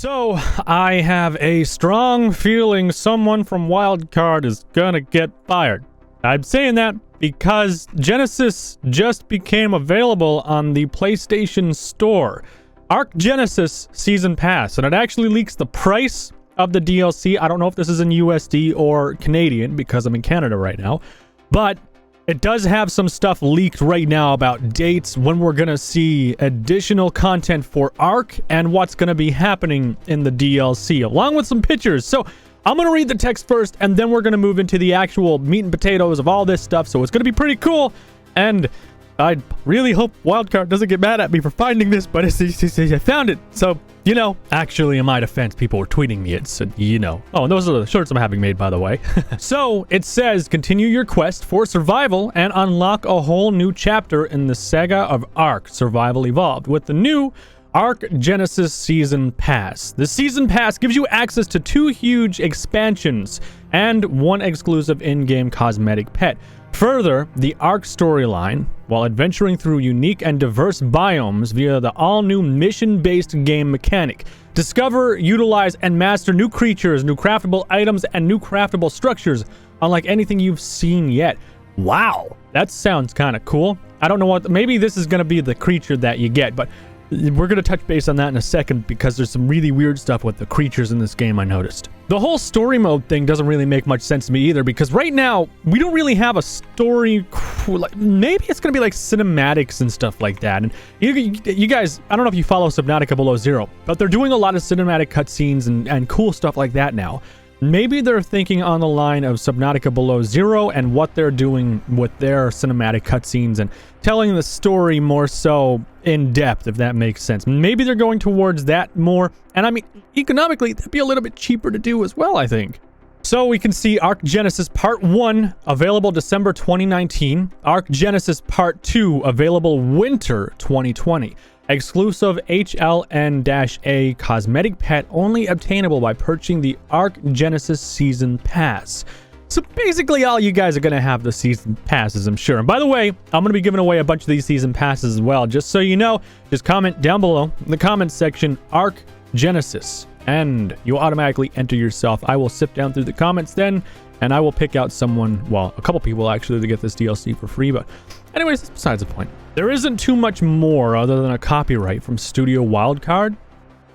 So, I have a strong feeling someone from Wildcard is gonna get fired. I'm saying that because Genesis just became available on the PlayStation Store. ARK Genesis Season Pass, and it actually leaks the price of the DLC. I don't know if this is in USD or Canadian because I'm in Canada right now, but it does have some stuff leaked right now about dates, when we're gonna see additional content for ARK, and what's gonna be happening in the DLC, along with some pictures. So I'm gonna read the text first, and then we're gonna move into the actual meat and potatoes of all this stuff. So it's gonna be pretty cool, and I really hope Wildcard doesn't get mad at me for finding this, but I found it. So, you know, actually, in my defense, people were tweeting me it, so you know. Oh, and those are the shirts I'm having made, by the way. So, it says, continue your quest for survival and unlock a whole new chapter in the saga of ARK Survival Evolved with the new ARK Genesis Season Pass. The Season Pass gives you access to 2 huge expansions and 1 exclusive in-game cosmetic pet. Further, the ARK storyline, while adventuring through unique and diverse biomes via the all-new mission-based game mechanic. Discover, utilize, and master new creatures, new craftable items, and new craftable structures, unlike anything you've seen yet. Wow, that sounds kind of cool. I don't know what, maybe this is going to be the creature that you get, but we're going to touch base on that in a second because there's some really weird stuff with the creatures in this game I noticed. The whole story mode thing doesn't really make much sense to me either, because right now we don't really have a story. Maybe it's going to be like cinematics and stuff like that. And you guys, I don't know if you follow Subnautica Below Zero, but they're doing a lot of cinematic cutscenes and cool stuff like that now. Maybe they're thinking on the line of Subnautica Below Zero and what they're doing with their cinematic cutscenes and telling the story more so in depth, if that makes sense. Maybe they're going towards that more. And I mean, economically, that'd be a little bit cheaper to do as well, I think. So we can see ARK Genesis Part 1 available December 2019. ARK Genesis Part 2 available winter 2020. Exclusive HLN-A cosmetic pet only obtainable by purchasing the ARK Genesis Season Pass. So basically all you guys are going to have the Season Passes, I'm sure. And by the way, I'm going to be giving away a bunch of these Season Passes as well. Just so you know, just comment down below in the comments section, ARK Genesis, and you'll automatically enter yourself. I will sift down through the comments then, and I will pick out someone, well, a couple people actually, to get this DLC for free. But anyways, that's besides the point. There isn't too much more other than a copyright from Studio Wildcard,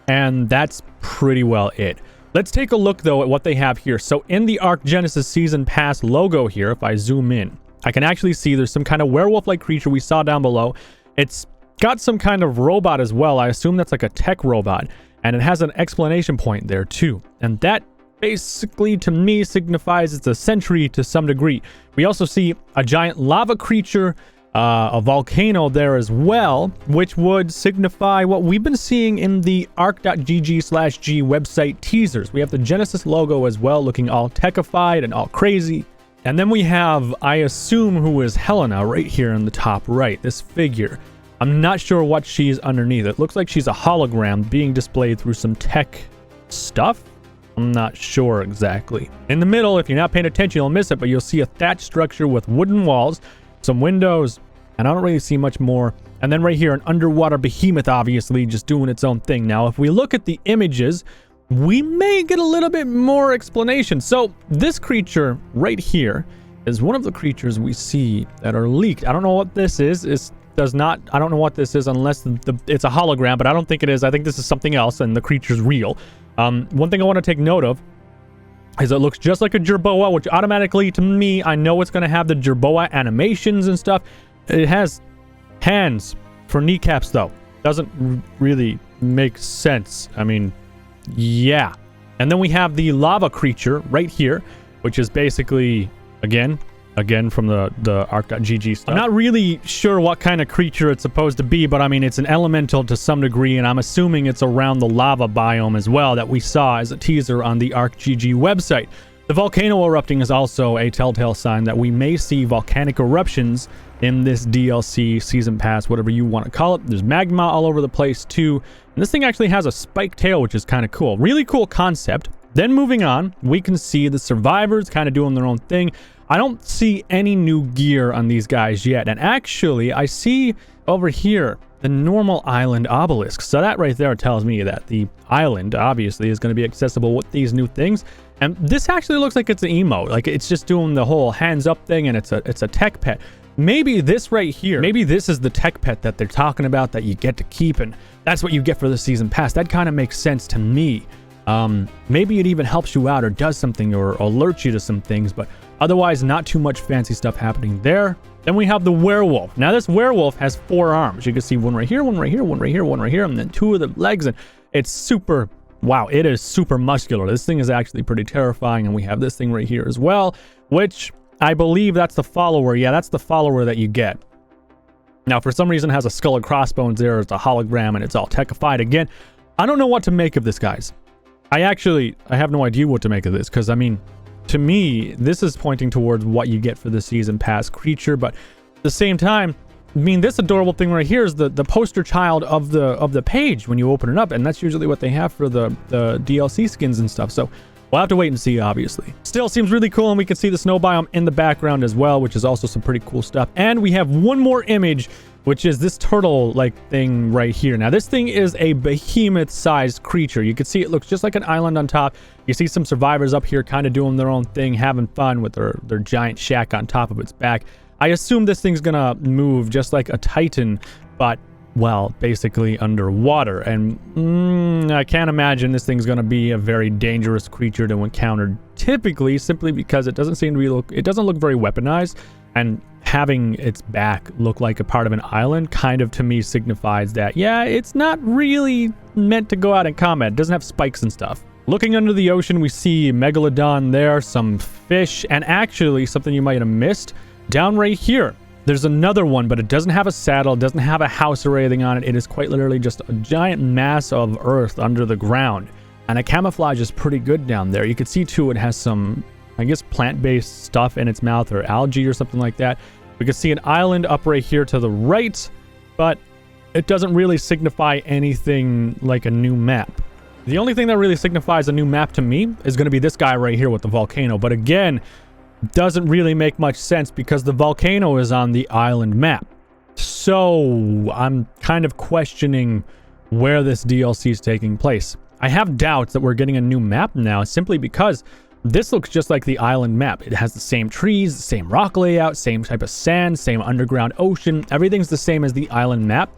and that's pretty well it. Let's take a look, though, at what they have here. So in the ARK Genesis Season Pass logo here, if I zoom in, I can actually see there's some kind of werewolf-like creature we saw down below. It's got some kind of robot as well. I assume that's like a tech robot, and it has an exclamation point there, too. And that basically, to me, signifies it's a sentry to some degree. We also see a giant lava creature, a volcano there as well, which would signify what we've been seeing in the ark.gg/g website teasers. We have the Genesis logo as well, looking all techified and all crazy. And then we have, I assume, who is Helena right here in the top right, this figure. I'm not sure what she's underneath. It looks like she's a hologram being displayed through some tech stuff. I'm not sure exactly. In the middle, if you're not paying attention, you'll miss it, but you'll see a thatched structure with wooden walls, some windows, and I don't really see much more. And then right here, an underwater behemoth, obviously, just doing its own thing. Now, if we look at the images, we may get a little bit more explanation. So this creature right here is one of the creatures we see that are leaked. I don't know what this is. I don't know what this is unless it's a hologram, but I don't think it is. I think this is something else, and the creature's real. One thing I want to take note of is it looks just like a Jerboa, which automatically, to me, I know it's going to have the Jerboa animations and stuff. It has hands for kneecaps, though. Doesn't really make sense. I mean, yeah. And then we have the lava creature right here, which is basically, again from the ark.gg stuff. I'm not really sure what kind of creature it's supposed to be, but I mean, it's an elemental to some degree, and I'm assuming it's around the lava biome as well that we saw as a teaser on the ARK.gg website. The volcano erupting is also a telltale sign that we may see volcanic eruptions in this DLC, Season Pass, whatever you want to call it. There's magma all over the place too, and this thing actually has a spiked tail, which is kind of cool. Really cool concept. Then moving on, we can see the survivors kind of doing their own thing. I don't see any new gear on these guys yet. And actually, I see over here the normal island obelisks. So that right there tells me that the island obviously is going to be accessible with these new things. And this actually looks like it's an emote. Like it's just doing the whole hands up thing, and it's a tech pet. Maybe this right here, maybe this is the tech pet that they're talking about that you get to keep, and that's what you get for the season pass. That kind of makes sense to me. Maybe it even helps you out or does something or alerts you to some things, but otherwise not too much fancy stuff happening there. Then we have the werewolf. Now this werewolf has 4 arms. You can see one right here, one right here, one right here, one right here, and then 2 of the legs, and it's super, wow, it is super muscular. This thing is actually pretty terrifying, and we have this thing right here as well, which I believe that's the follower. Yeah, that's the follower that you get. Now, for some reason, it has a skull and crossbones there. It's a hologram, and it's all techified. Again, I don't know what to make of this, guys. I have no idea what to make of this, because, I mean, to me, this is pointing towards what you get for the season pass creature, but at the same time, I mean, this adorable thing right here is the poster child of the page when you open it up, and that's usually what they have for the DLC skins and stuff, so we'll have to wait and see, obviously. Still seems really cool, and we can see the snow biome in the background as well, which is also some pretty cool stuff. And we have one more image, which is this turtle-like thing right here. Now, this thing is a behemoth-sized creature. You can see it looks just like an island on top. You see some survivors up here kind of doing their own thing, having fun with their giant shack on top of its back. I assume this thing's gonna move just like a titan, but, well, basically underwater. And I can't imagine this thing's gonna be a very dangerous creature to encounter typically, simply because it doesn't seem to be it doesn't look very weaponized, and having its back look like a part of an island kind of to me signifies that, yeah, it's not really meant to go out in combat. It doesn't have spikes and stuff. Looking under the ocean, we see Megalodon there, some fish, and actually something you might have missed down right here. There's another one, but it doesn't have a saddle, doesn't have a house or anything on it. It is quite literally just a giant mass of earth under the ground. And the camouflage is pretty good down there. You can see too, it has some, I guess, plant-based stuff in its mouth or algae or something like that. We can see an island up right here to the right, but it doesn't really signify anything like a new map. The only thing that really signifies a new map to me is going to be this guy right here with the volcano. But again, doesn't really make much sense because the volcano is on the island map. So I'm kind of questioning where this DLC is taking place. I have doubts that we're getting a new map now simply because this looks just like the island map. It has the same trees, the same rock layout, same type of sand, same underground ocean. Everything's the same as the island map.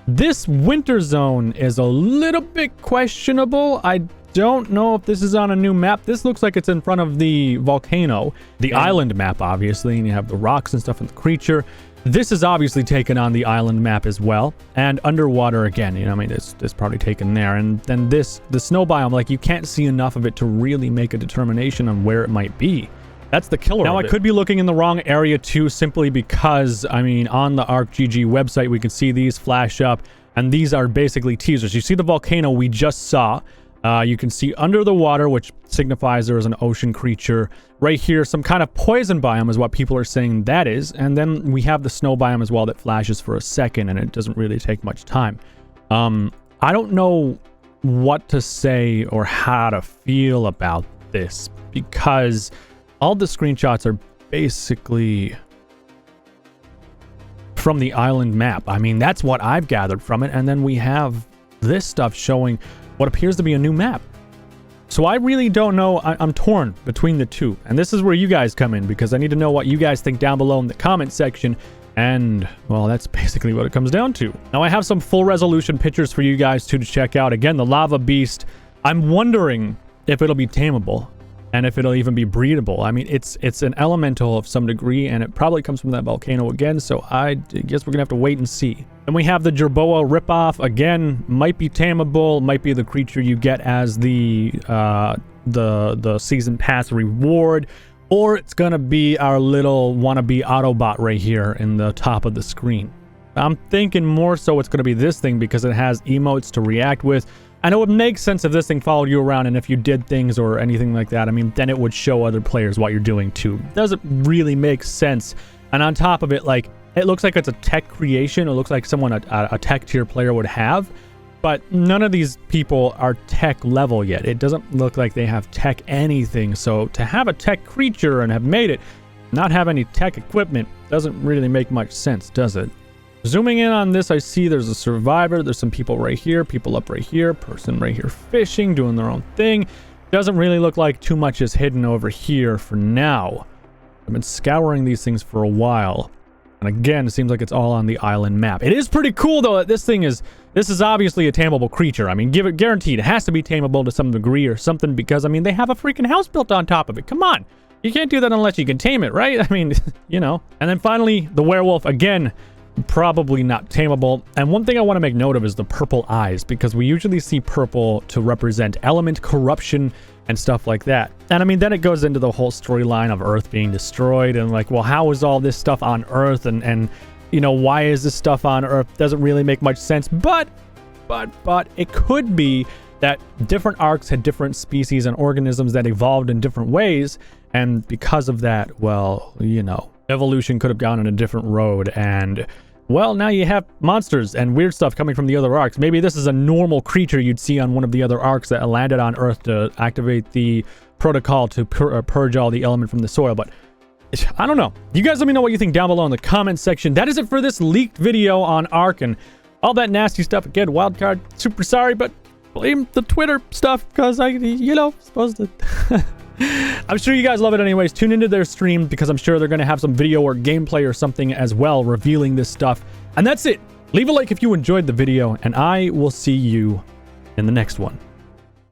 This winter zone is a little bit questionable. I don't know if this is on a new map. This looks like it's in front of the volcano, the island map, obviously, and you have the rocks and stuff and the creature. This is obviously taken on the island map as well, and underwater again, you know, I mean, it's probably taken there. And then the snow biome, like, you can't see enough of it to really make a determination on where it might be. That's the killer. Now, I could be looking in the wrong area too, simply because, I mean, on the ARK GG website, we can see these flash up, and these are basically teasers. You see the volcano we just saw. You can see under the water, which signifies there is an ocean creature. Right here, some kind of poison biome is what people are saying that is. And then we have the snow biome as well that flashes for a second, and it doesn't really take much time. I don't know what to say or how to feel about this, because all the screenshots are basically from the island map. I mean, that's what I've gathered from it. And then we have this stuff showing what appears to be a new map. So I really don't know. I'm torn between the two. And this is where you guys come in, because I need to know what you guys think down below in the comment section. And, well, that's basically what it comes down to. Now, I have some full resolution pictures for you guys to check out. Again, the lava beast. I'm wondering if it'll be tameable and if it'll even be breedable. I mean, it's an elemental of some degree, and it probably comes from that volcano again, so I guess we're gonna have to wait and see. Then we have the Jerboa ripoff. Again, might be tameable, might be the creature you get as the season pass reward, or it's gonna be our little wannabe Autobot right here in the top of the screen. I'm thinking more so it's gonna be this thing because it has emotes to react with. I know it makes sense if this thing followed you around and if you did things or anything like that. I mean, then it would show other players what you're doing too. Doesn't really make sense. And on top of it, like, it looks like it's a tech creation. It looks like someone a tech tier player would have, but none of these people are tech level yet. It doesn't look like they have tech anything. So to have a tech creature and have made it, not have any tech equipment, doesn't really make much sense, does it? Zooming in on this, I see there's a survivor. There's some people right here, people up right here, person right here fishing, doing their own thing. Doesn't really look like too much is hidden over here for now. I've been scouring these things for a while. And again, it seems like it's all on the island map. It is pretty cool, though, that this is obviously a tameable creature. I mean, guaranteed, it has to be tameable to some degree or something because, I mean, they have a freaking house built on top of it. Come on. You can't do that unless you can tame it, right? I mean, you know. And then finally, the werewolf, again, probably not tameable. And one thing I want to make note of is the purple eyes, because we usually see purple to represent element corruption and stuff like that. And I mean, then it goes into the whole storyline of Earth being destroyed and like, well, how is all this stuff on Earth? And you know, why is this stuff on Earth? Doesn't really make much sense. But it could be that different arcs had different species and organisms that evolved in different ways. And because of that, well, you know, evolution could have gone on a different road. And well, now you have monsters and weird stuff coming from the other arcs. Maybe this is a normal creature you'd see on one of the other arcs that landed on Earth to activate the protocol to purge all the element from the soil. But I don't know. You guys let me know what you think down below in the comments section. That is it for this leaked video on ARK and all that nasty stuff. Again, wildcard, super sorry, but blame the Twitter stuff because I, you know, supposed to... I'm sure you guys love it anyways. Tune into their stream because I'm sure they're going to have some video or gameplay or something as well revealing this stuff. And that's it. Leave a like if you enjoyed the video, and I will see you in the next one.